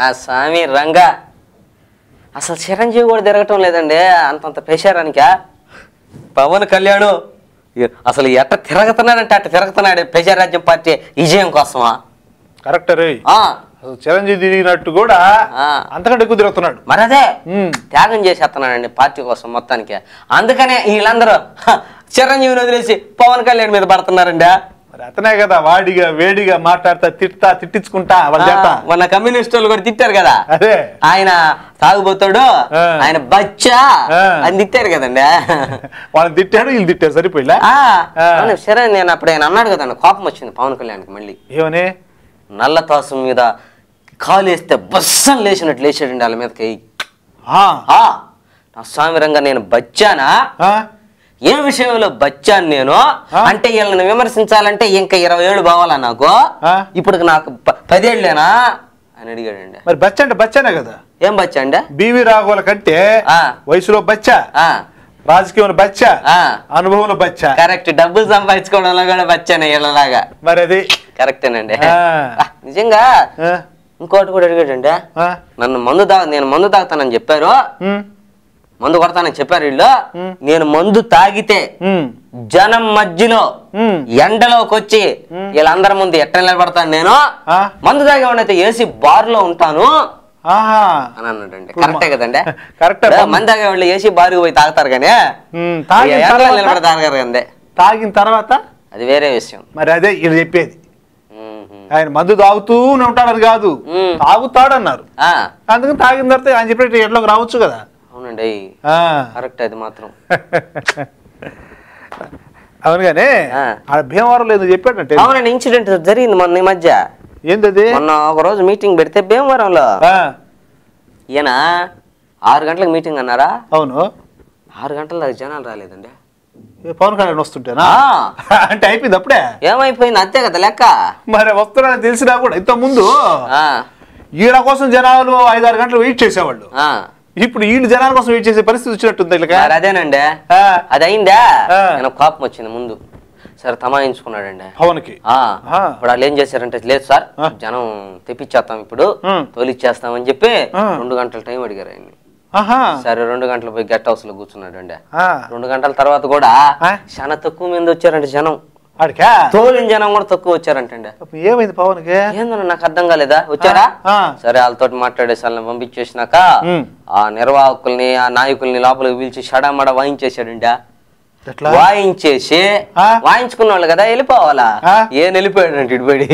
ఆ స్వామి రంగా అసలు చిరంజీవి కూడా తిరగటం లేదండి అంతంత పేశారానికా పవన్ కళ్యాణ్ అసలు ఎట్ట తిరగతున్నాడంటే అట్ట తిరగతున్నాడు ప్రజారాజ్యం పార్టీ విజయం కోసమా కరెక్ట్ రే చిరంజీవి తిరిగినట్టు కూడా అంతకంటే ఎక్కువ తిరుగుతున్నాడు మరి అదే త్యాగం చేసేస్తున్నాడండి పార్టీ కోసం మొత్తానికి అందుకనే వీళ్ళందరూ చిరంజీవిని వదిలేసి పవన్ కళ్యాణ్ మీద పడుతున్నారండి మరి అతనే కదా వాడిగా వేడిగా మాట్లాడతా తిట్టించుకుంటా వాళ్ళ చేత మన కమ్యూనిస్ట్ వాళ్ళు కూడా తిట్టారు కదా అదే ఆయన తాగుబోతాడు ఆయన బచ్చా అని తిట్టారు కదండి వాళ్ళని తిట్టాడు వీళ్ళు తిట్టారు సరిపోయిలా సరే నేను అప్పుడు ఆయన అన్నాడు కదండి కోపం వచ్చింది పవన్ కళ్యాణ్కి మళ్ళీ ఏమని నల్ల తాసు మీద కాలు వేస్తే బస్సం లేచినట్టు లేచాడండి వాళ్ళ మీదకి నా స్వామిరంగా నేను బచ్చానా ఏ విషయంలో బచ్చాను నేను అంటే వీళ్ళని విమర్శించాలంటే ఇంకా 20 ఏళ్ళు బావాలా నాకు ఇప్పుడు నాకు 10 ఏళ్ళేనా అని అడిగాడండి మరి బచ్చ అంటే బచ్చానే కదా ఏం బచ్చా అండి బీవీ రాఘవుల కంటే వయసులో బచ్చా రాజకీయంలో బచ్చా అనుభవంలో బచ్చా కరెక్ట్ డబ్బులు సంపాదించుకోవడంలో కూడా బచ్చానే వీళ్ళలాగా మరి అది కరెక్టేనండి నిజంగా ఇంకోటి కూడా అడిగాడండి నన్ను నేను మందు తాగుతానని చెప్పారు మందు కొడతానని చెప్పారు వీళ్ళు నేను మందు తాగితే జనం మధ్యలో ఎండలోకి వచ్చి వీళ్ళందరి ముందు ఎట్ట నిలబడతాను నేను మందు తాగేవాడైతే ఏసీ బార్ లో ఉంటాను అని అన్నాడండి కరెక్టే కదండి కరెక్ట్ మంది తాగేవాళ్ళు ఏసీ బార్కి పోయి తాగుతారు కానీ నిలబడతారు కండి తాగిన తర్వాత అది వేరే విషయం మరి అదే వీళ్ళు చెప్పేది ఆయన మందు తాగుతూనే ఉంటాడని కాదు తాగుతాడన్నారు అందుకని తాగిన తర్వాత ఆయన చెప్పినట్టు ఎట్లోకి రావచ్చు కదా అవునండి కరెక్ట్ అది మాత్రం అవునుగానే భీమవరం లేదు చెప్పాడంటే అవునండి ఇన్సిడెంట్ జరిగింది మొన్న ఈ మధ్య ఏంటది మొన్న ఒక రోజు మీటింగ్ పెడితే భీమవరంలో ఈయన 6 గంటలకు మీటింగ్ అన్నారా అవును 6 గంటల దాకా జనాలు రాలేదండి పవన్ కళ్యాణ్ వస్తుంటేనా అంటే అయిపోయింది అప్పుడే ఏమైపోయింది అంతే కదా లెక్క మరి వస్తున్నారని తెలిసినా కూడా ఇంత ముందు ఈడ కోసం జనాలు 5-6 గంటలు వెయిట్ చేసేవాళ్ళు ఇప్పుడు వీళ్ళు జనాల కోసం వెయిట్ చేసే పరిస్థితి వచ్చినట్టుంది అదేనండి అది అయిందా నేను కోపం వచ్చింది ముందు సరే తమాయించుకున్నాడండి పవన్కి ఇప్పుడు వాళ్ళు ఏం చేశారంటే లేదు సార్ జనం తెప్పించేస్తాం ఇప్పుడు తోలిచ్చేస్తామని చెప్పి 2 గంటల టైం అడిగారు ఆయన్ని సరే 2 గంటలు పోయి గెస్ట్ హౌస్ లో కూర్చున్నాడు అండి 2 గంటల తర్వాత కూడా చాలా తక్కువ మంది వచ్చారంటే జనం తోలిన జనం కూడా తక్కువ వచ్చారంటండి ఏమైంది పవన్కి ఏందో నాకు అర్థం కాలేదా వచ్చారా సరే వాళ్ళతో మాట్లాడేసి వాళ్ళని పంపించేసినాక ఆ నిర్వాహకుల్ని ఆ నాయకుల్ని లోపలికి పిలిచి షడామడ వాయించేశాడండి వాయించేసి వాయించుకున్న వాళ్ళు కదా వెళ్ళిపోవాలా ఏం వెళ్ళిపోయాడంటే ఇటుబడి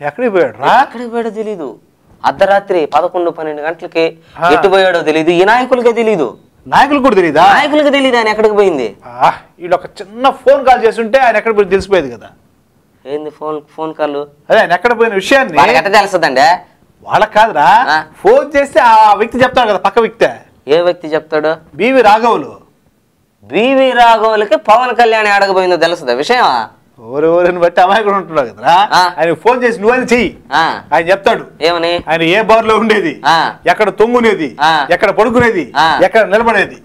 ఎక్కడికి పోయాడో తెలీదు అర్ధరాత్రి 11-12 గంటలకి ఎటు పోయాడో తెలీదు ఈ నాయకులకే తెలీదు నాయకులు కూడా తెలియదా నాయకులకు తెలియదు ఆయన ఎక్కడికి పోయింది వీళ్ళు ఒక చిన్న ఫోన్ కాల్ చేస్తుంటే ఆయన ఎక్కడ పోయి తెలిసిపోయేది కదా ఏంది ఫోన్ కాల్ అదే ఆయన ఎక్కడ పోయిన విషయాన్ని ఎట్ట తెలుస్తుందండి వాళ్ళకి కాదురా ఫోన్ చేస్తే ఆ వ్యక్తి చెప్తాడు కదా పక్క వ్యక్తి ఏ వ్యక్తి చెప్తాడు బీవీ రాఘవులకి పవన్ కళ్యాణ్ ఆడకపోయిందో తెలుస్తుందా విషయం ఓరెవరిని బట్టి అమాయకుడు ఉంటున్నావు కదరా ఆయన ఫోన్ చేసి నువ్వని చెయ్యి ఆయన చెప్తాడు ఏమని ఆయన ఏ బార్ లో ఉండేది ఎక్కడ తొంగునేది ఎక్కడ పడుకునేది ఎక్కడ నిలబడేది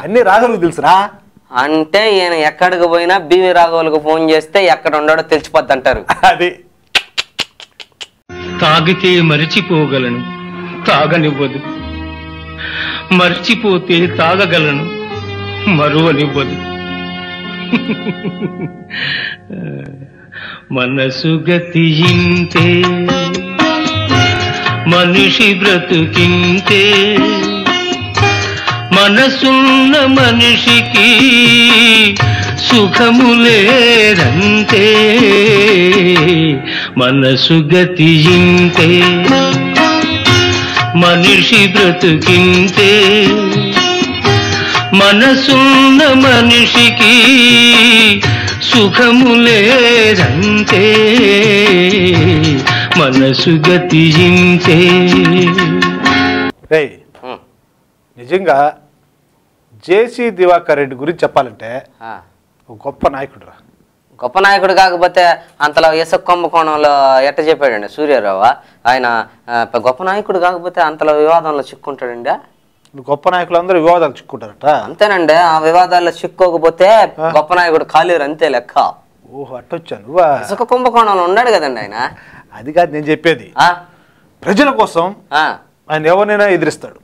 అన్ని రాఘవులకు తెలుసురా అంటే ఈయన ఎక్కడికి పోయినా బీవీ రాఘవులకు ఫోన్ చేస్తే ఎక్కడ ఉన్నాడో తెలిసిపోద్ది అంటారు అది తాగితే మరిచిపోగలను తాగనివ్వదు మర్చిపోతే తాగగలను మరువనివ్వదు మనసు గతియింతే మనిషి బ్రతుకింతే మనసున్న మనిషికి సుఖములేరంతే మనసు గతియింతే మనిషి బ్రతుకింతే మనసున్న మనిషికి సుఖములేరంతే మనసు గతియింతే నిజంగా జేసీ దివాకర్ రెడ్డి గురించి చెప్పాలంటే గొప్ప నాయకుడు రా గొప్ప నాయకుడు కాకపోతే అంతలో ఇసుక కుంభకోణంలో ఎట్ట చెప్పాడండి సూర్యారావు ఆయన గొప్ప నాయకుడు కాకపోతే అంతలో వివాదంలో చిక్కుంటాడండి గొప్ప నాయకులు అందరూ వివాదాలు చిక్కుంటారట అంతేనండి ఆ వివాదాల్లో చిక్కోకపోతే గొప్ప నాయకుడు ఖాళీరు అంతే లెక్క ఓహో అట్టొచ్చాను ఇసుక కుంభకోణంలో ఉన్నాడు కదండి ఆయన అది కాదు నేను చెప్పేది ప్రజల కోసం ఆయన ఎవరినైనా ఎదిరిస్తాడు.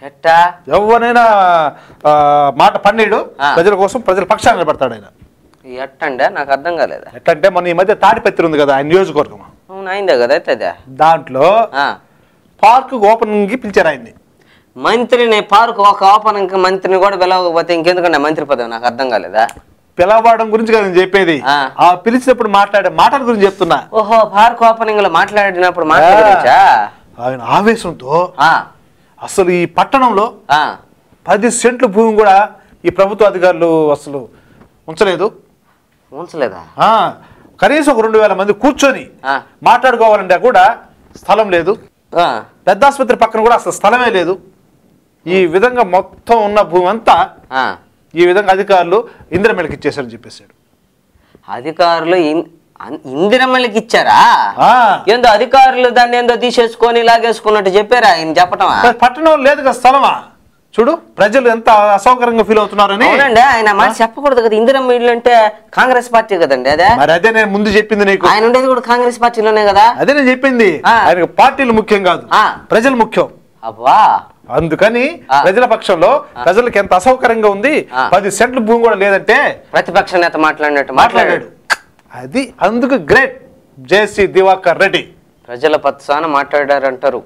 ఎట్టా ఎవరినైనా మాట పన్నీడు, ప్రజల కోసం ప్రజల పక్షాన్ని నిలబడతాడు ఆయన. ఎట్టండే నాకు అర్థం కాలేదా? ఎట్టంటే మన ఈ మధ్య తాడిపత్రి ఉంది కదా ఆయన నియోజకవర్గం, అయిందే కదా అయితే దాంట్లో పార్క్ ఓపెనింగ్ కి పిలిచారు ఆయన్ని. మంత్రిని పార్క్ ఒక ఓపెనింగ్ మంత్రిని కూడా పిలవకపోతే ఇంకెందుకంటే మంత్రి పదవి నాకు అర్థం కాలేదా? పిలవడం గురించి కదా నేను చెప్పేది, ఆ పిలిచినప్పుడు మాట్లాడే మాటల గురించి చెప్తున్నా. ఓహో పార్క్ ఓపెనింగ్ లో మాట్లాడినప్పుడు మాట్లాడచ్చా? ఆయన ఆవేశంతో అసలు ఈ పట్టణంలో 10 సెంట్లు భూమి కూడా ఈ ప్రభుత్వ అధికారులు అసలు ఉంచలేదా? కనీసం ఒక 2000 మంది కూర్చొని మాట్లాడుకోవాలంటే కూడా స్థలం లేదు. పెద్ద ఆసుపత్రి పక్కన కూడా అసలు స్థలమే లేదు. ఈ విధంగా మొత్తం ఉన్న భూమి అంతా ఈ విధంగా అధికారులు ఇందిరమ్మలకి ఇచ్చేసారని చెప్పేశాడు. అధికారులు ఇందిరమ్మలకి ఇచ్చారా? ఏందో అధికారులు దాన్ని ఏందో తీసేసుకొని లాగేసుకున్నట్టు చెప్పారా ఆయన చెప్పటమా? పట్టణం లేదు కదా స్థలమా? చూడు ప్రజలు ఎంత అసౌకర్యంగా ఫీల్ అవుతున్నారని. అవునండి, ఆయన మాట చెప్పకూడదు కదా. ఇందిరమ్మ ఇల్లు అంటే కాంగ్రెస్ పార్టీ కదండి. అదే నేను ముందు చెప్పింది నీకు. ఆయన ఉండేది కూడా కాంగ్రెస్ పార్టీలోనే కదా. అదే నేను చెప్పింది, ఆయనకు పార్టీలు ముఖ్యం కాదు, ప్రజలు ముఖ్యం. అబ్బా, అందుకని ప్రజల పక్షంలో ప్రజలకు ఎంత అసౌకర్యంగా ఉంది. 10 సెంట్ల భూమి కూడా లేదంటే ప్రతిపక్ష నేత మాట్లాడాడు. అది అందుకు గ్రేట్ జేసీ దివాకర్ రెడ్డి ప్రజల పక్షాన మాట్లాడారంటారు.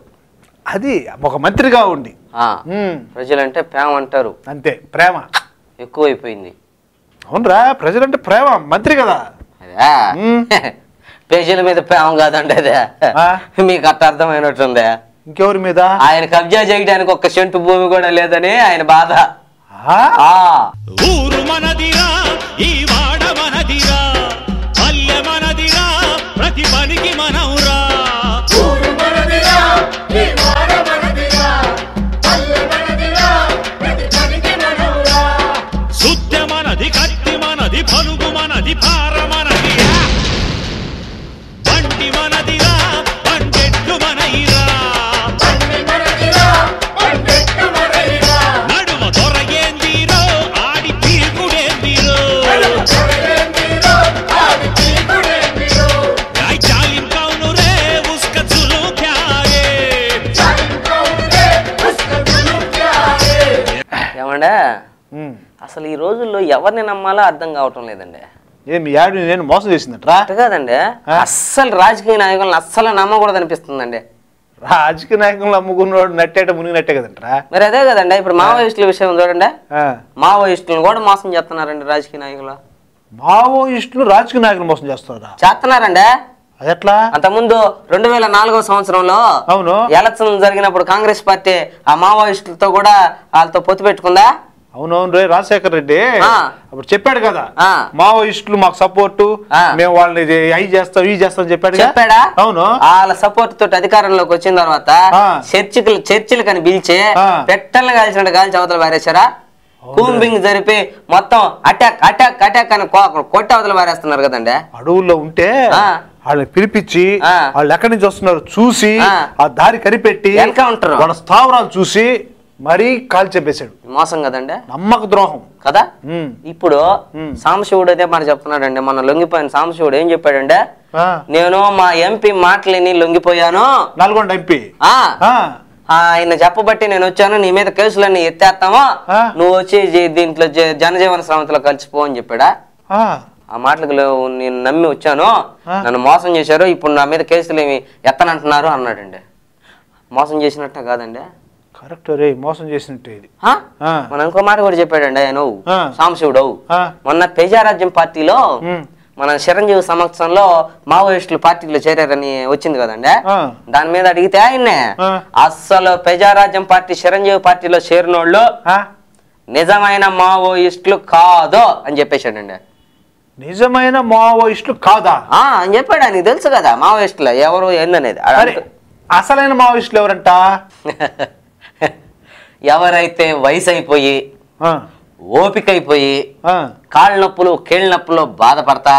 అది ఒక మంత్రిగా ఉండి ప్రజలంటే ప్రేమ అంటారు. అంతే, ప్రేమ ఎక్కువైపోయింది. అవునరా, ప్రజలంటే ప్రేమ, మంత్రి కదా. ప్రజల మీద ప్రేమ కాదండి అదే, మీకు అట్ట అర్థమైనట్టుందే. ఇంకెవరి మీద? ఆయన కబ్జా చేయడానికి 1 సెంటు భూమి కూడా లేదని ఆయన బాధ. ఊరు మనదిరా, ఈ వాడ మనదిరా, పల్లె మనదిరా, ప్రతి పనికి మనవురా. సుత్య మనది, కత్తి మనది, పలుగు మనది, పార మనది, బండి మనదిరా, బండెట్టు మనయిరా. నడుమ దొరగేందిరో, ఆడి పీకుడేందిరో, చాలిం కౌను రే ఉస్క చులు క్యారే. ఏమండే, అసలు ఈ రోజుల్లో ఎవరిని నమ్మాలో అర్థం కావటం లేదండి. మీ యాడ్ నేను మోసం చేసిందంట కాదండి, అస్సలు రాజకీయ నాయకులను అస్సలు నమ్మకూడదు అనిపిస్తుందండి. రాజకీయ నాయకులు అమ్ముకున్నాడు నట్టేట మునిగినట్టే కదంటరా. మరి అదే కదండి, ఇప్పుడు మావోయిస్టుల విషయం చూడండి, మావోయిస్టులను కూడా మోసం చేస్తున్నారండి రాజకీయ నాయకులు. మావోయిస్టులు రాజకీయ నాయకులు మోసం చేస్తున్నారండి. అదెట్లా? అంతకుముందు 2004వ సంవత్సరంలో అవును ఎలక్షన్ జరిగినప్పుడు కాంగ్రెస్ పార్టీ ఆ మావోయిస్టులతో కూడా వాళ్ళతో పొత్తు పెట్టుకుందా? అవునవును రే, రాజశేఖర్ రెడ్డి అప్పుడు చెప్పాడు కదా, మావోయిస్టులు మాకు సపోర్టు, మేము వాళ్ళని అవి చేస్తాం ఇవి చేస్తాం చెప్పాడా? అవును, వాళ్ళ సపోర్ట్ తోటి అధికారంలోకి వచ్చిన తర్వాత చర్చిలు కని పిలిచి పెట్టలను కాల్చినట్టు కాల్చి అవతల పారేశారా? కూంబింగ్ జరిపి మొత్తం అటాక్ అటాక్ అటాక్ అని కొట్టి అవతల పారేస్తున్నారు కదండి. అడవుల్లో ఉంటే వాళ్ళని పిలిపించి వాళ్ళు ఎక్కడి నుంచి వస్తున్నారు చూసి ఆ దారి కనిపెట్టి ఎన్కౌంటర్ వాళ్ళ స్థావరాలు చూసి మరీ కాల్ చెప్పేశాడు. మోసం కదండి, నమ్మక ద్రోహం కదా. ఇప్పుడు సాంబశివుడు అదే మాట చెప్తున్నాడండి. మన లొంగిపోయిన సాంబశివుడు ఏం చెప్పాడంటే, నేను మా ఎంపీ మాటలని లొంగిపోయాను, నల్గొండ ఎంపీ ఆయన చెప్పబట్టి నేను వచ్చాను, నీ మీద కేసులన్నీ ఎత్తేస్తామో, నువ్వు వచ్చి దీంట్లో జనజీవన శ్రమంలో కలిసిపో అని చెప్పాడా? ఆ మాటలకు నేను నమ్మి వచ్చాను, నన్ను మోసం చేశారు, ఇప్పుడు నా మీద కేసులు ఏమి ఎత్తనంటున్నారు అన్నాడండి. మోసం చేసినట్టే కాదండి, కరెక్ట్ రే, మోసం చేసినట్టే ఇది. మన ఇంకో మాట కూడా చెప్పాడండి ఆయన సాంబశివుడు. మొన్న ప్రజారాజ్యం పార్టీలో మన చిరంజీవి సమక్షంలో మావోయిస్టులు పార్టీలో చేరారని వచ్చింది కదండి. దాని మీద అడిగితే ఆయన్నే అస్సలు ప్రజారాజ్యం పార్టీ చిరంజీవి పార్టీలో చేరినోళ్ళు నిజమైన మావోయిస్టులు కాదు అని చెప్పేశాడండి. నిజమైన మావోయిస్టులు కాదా అని చెప్పాడు. నీకు తెలుసు కదా మావోయిస్టులు ఎవరు ఏందనేది. అసలైన మావోయిస్టులు ఎవరంట? ఎవరైతే వయసు అయిపోయి ఓపిక అయిపోయి కాళ్ళ నొప్పులు కీళ్ళ నొప్పులు బాధపడతా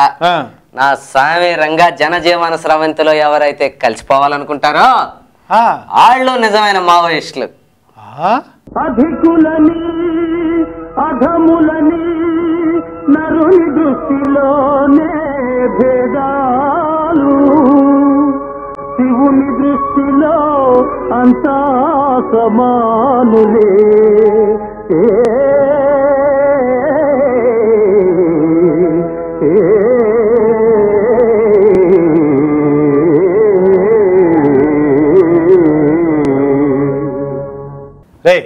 నా స్వామి రంగా జనజీవన స్రవంతిలో ఎవరైతే కలిసిపోవాలనుకుంటారో వాళ్ళు నిజమైన మావోయిస్టులు. అధికులని అధములని నరుని దృష్టిలోనే భేదాలు, శివు దేవుని దృష్టిలో అంతా సమానులే. రే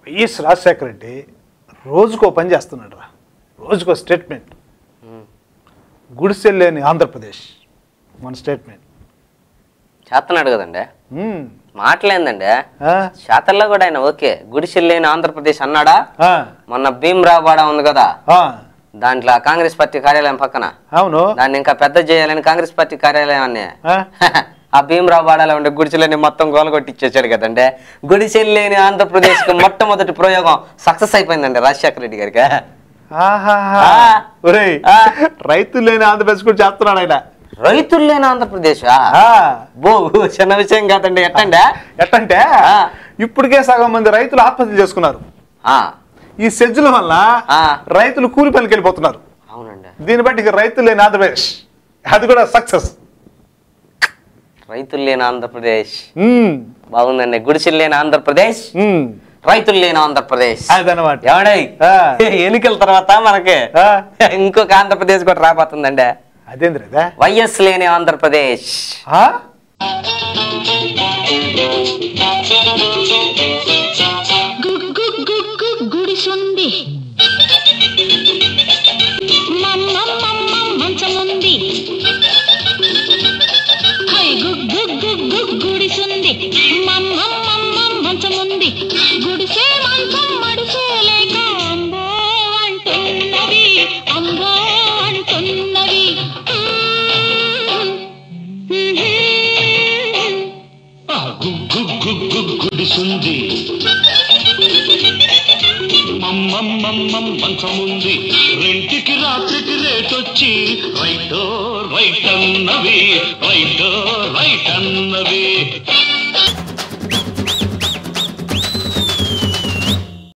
వైఎస్ రాజశేఖర రెడ్డి రోజుకో పని చేస్తున్నాడు రా, రోజుకో స్టేట్మెంట్. గుడిసెలు లేని ఆంధ్రప్రదేశ్ మన స్టేట్మెంట్ చేస్తున్నాడు కదండి. మాటలేందండి శాతల్లో కూడా ఆయన ఓకే. గుడిసెలు లేని ఆంధ్రప్రదేశ్ అన్నాడా? మొన్న భీమరావు వాడ ఉంది కదా, దాంట్లో కాంగ్రెస్ పార్టీ కార్యాలయం పక్కన, అవును, దాన్ని ఇంకా పెద్ద చేయాలని కాంగ్రెస్ పార్టీ కార్యాలయాన్ని ఆ భీమరావు వాడలో ఉండే గుడిసెలని మొత్తం గోలగొట్టిచ్చేసాడు కదండి. గుడిసెలు లేని ఆంధ్రప్రదేశ్ కి మొట్టమొదటి ప్రయోగం సక్సెస్ అయిపోయిందండి రాజశేఖర రెడ్డి గారికి. రైతులు లేని ఆంధ్రప్రదేశ్ కూడా చేస్తున్నాడు ఆయన. రైతులు లేని ఆంధ్రప్రదేశ్ చిన్న విషయం కాదండి. ఎట్టంటే ఇప్పటికే సగం మంది రైతులు ఆత్మహత్య చేసుకున్నారు. ఈ సెజ్జుల వల్ల రైతులు కూలి పనికి వెళ్ళిపోతున్నారు. అవునండి. దీన్ని బట్టి రైతులు లేని ఆంధ్రప్రదేశ్ అది కూడా సక్సెస్. రైతులు లేని ఆంధ్రప్రదేశ్ బాగుందండి. గుడిసెలు లేని ఆంధ్రప్రదేశ్, రైతులు లేని ఆంధ్రప్రదేశ్ అదనమాట. ఎన్నికల తర్వాత మనకి ఇంకొక ఆంధ్రప్రదేశ్ కూడా రాబోతుందండి. అదేంద్ర వైఎస్ లేని ఆంధ్రప్రదేశ్. గుడిసుంది మంచముంది, గుడిసుంది మంచముంది, గుడిసే మంచం మడిసే లేక అంబో అంటున్నవి, అంబో అంటున్నవి. గుడిసుంది మంచముంది, రెంటికి రాత్రికి రేటొచ్చి రైటో రైట్ అన్నవి, రైటో రైట్ అన్నవి.